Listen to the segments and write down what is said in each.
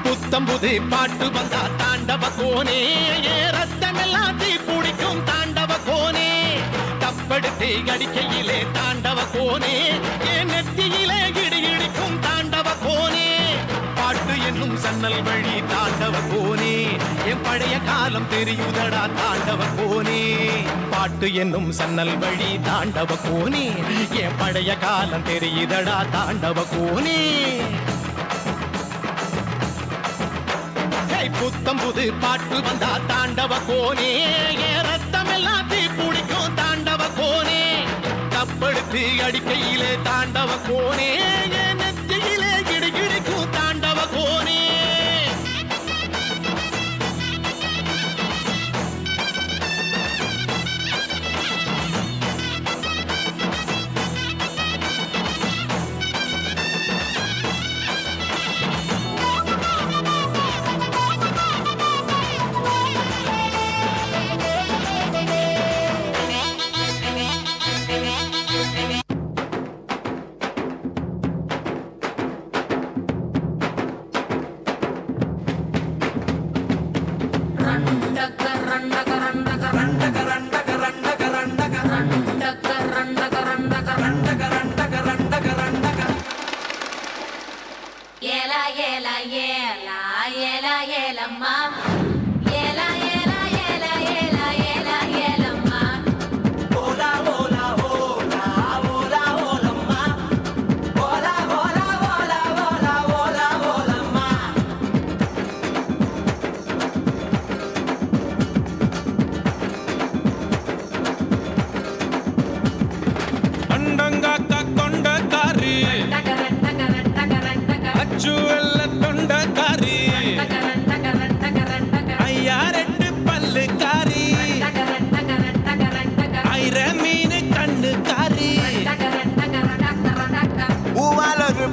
புத்தம்புது பாட்டு வந்தா தாண்டவ கோனே ரத்தமெல்லாம் தீ பிடிக்கும் தாண்டவ கோனே தப்படுத்து அடிக்கையிலே தாண்டவ கோனே என் நெத்தியிலே இடி இடிக்கும் தாண்டவ கோனே பாட்டு என்னும் சன்னல் வழி தாண்டவ கோனே என் பழைய காலம் தெரியுதடா தாண்டவ கோனே பாட்டு என்னும் சன்னல் வழி தாண்டவ கோனே என் பழைய காலம் தெரியுதடா தாண்டவ கோனே புத்தம்புது பாட்டு வந்தா தாண்டவ கோனே ரத்தம் எல்லாம் தீ பிடிக்கும் தாண்டவ கோனே தப்படுத்து அடிக்கையிலே தாண்டவ கோனே நெத்தியிலே கிடுகிடுக்கும் தாண்டவ கோனே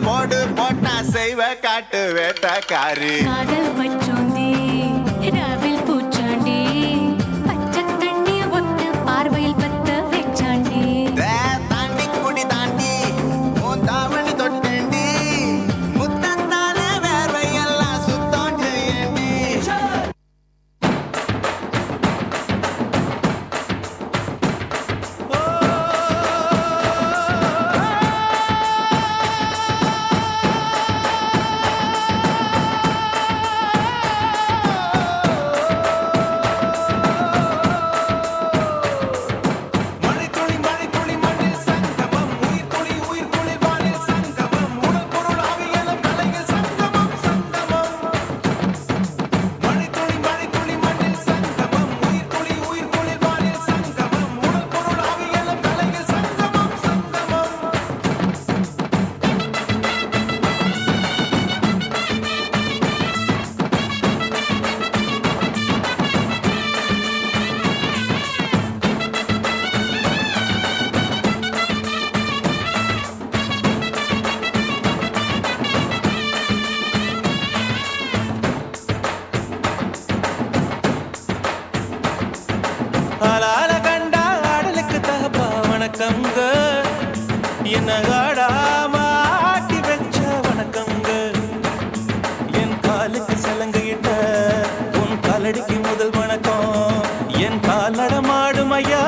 போடு போட்டா செய்வ காட்டு வேட்டக்காரி காதல் பச்சோந்தி ராவில் பூச்சாண்டி பச்சை தண்ணிய ஒத்து பார்வையில் பத்த வெச்சாண்டி தாண்டி குடி தாண்டி உன் தாவணி தொட்டேண்டி முத்தத்தான வேர்வை எல்லாம் சுத்தம் செய்யண்டி வணக்கங்க என்ன ஆடாம ஆட்டி வச்ச வணக்கங்க என் காலுக்கு சலங்கையிட்ட உன் காலடிக்கு முதல் வணக்கம் என் காலடமாடும் ஐயா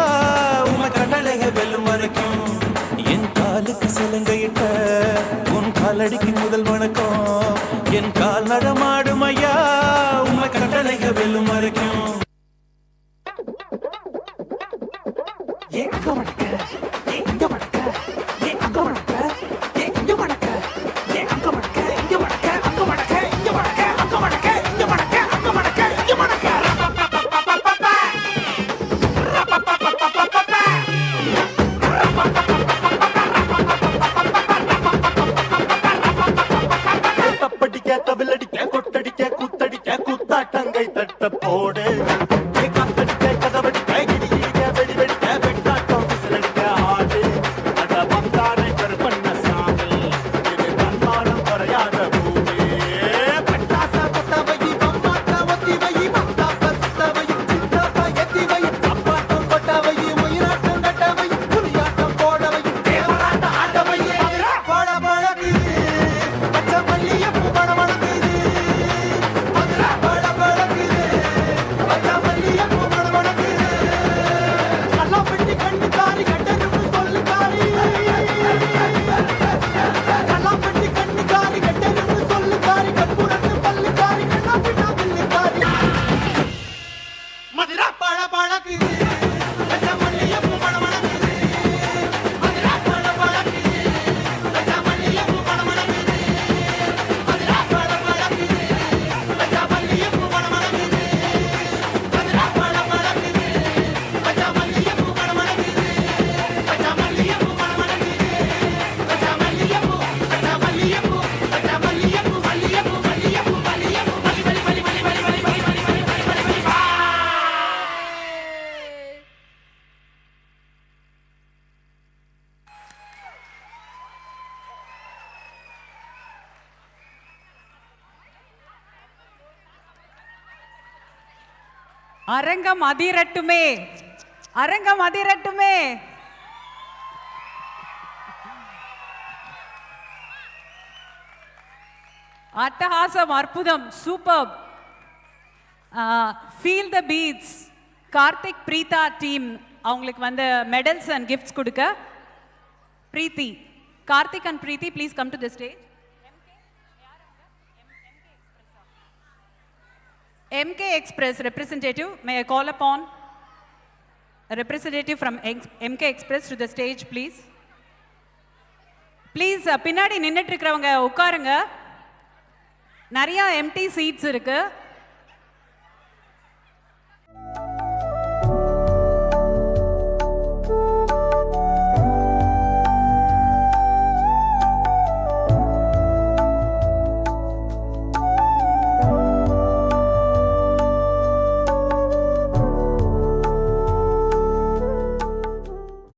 உன் கடலைய வெல்லும் வரைக்கும் என் காலுக்கு சலங்கையிட்ட உன் காலடிக்கு முதல் வணக்கம் என் கால் நடமாடும் ஐயா உன் கடலைய வெல்லும் வரைக்கும் தப்படிக்க தவிலடிக்க கொட்ட அரங்கம் அதிரட்டுமே, அரங்கம் அதிரட்டுமே. அட்டகாசம், அற்புதம், super. Feel the beats. Karthik Preetha team அவங்களுக்கு வந்து மெடல்ஸ் அண்ட் கிஃப்ட்ஸ் கொடுக்க. Preethi, Karthik and Preethi please come to the stage. MK Express representative, may I call upon a representative from MK Express to the stage, please. Please, பின்னாடி நின்னுட்டு இருக்கறவங்க உட்காருங்க. நிறைய empty seeds இருக்கு.